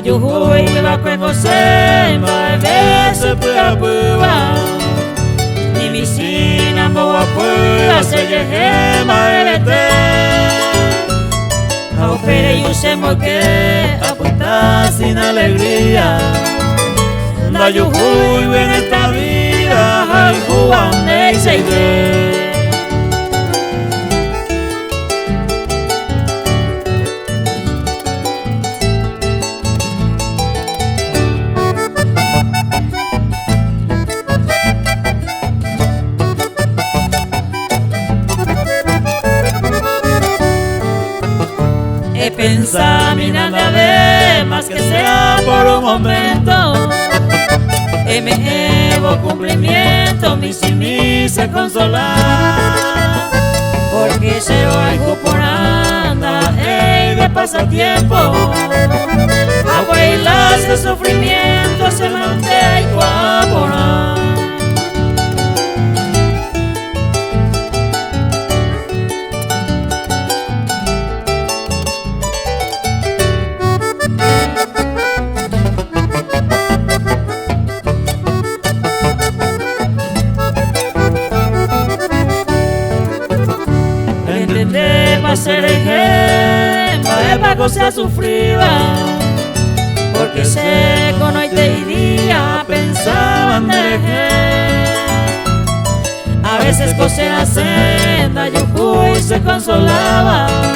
yuhui va cuengo semba veces pura pura ni mi sina boa pura se llegue maerete a opere y usemos que apuntar sin alegría la yuhui en esta vida al juan de Seide. Pensa mirando a ver más que sea por un momento me evo cumplimiento mi si me se consolar porque se algo por anda de pasatiempo abuelas de sufrimiento se mantiene por ser ejemplo para se sufría porque sé que no te iría pensaban de a veces cosé la senda yo fui se consolaba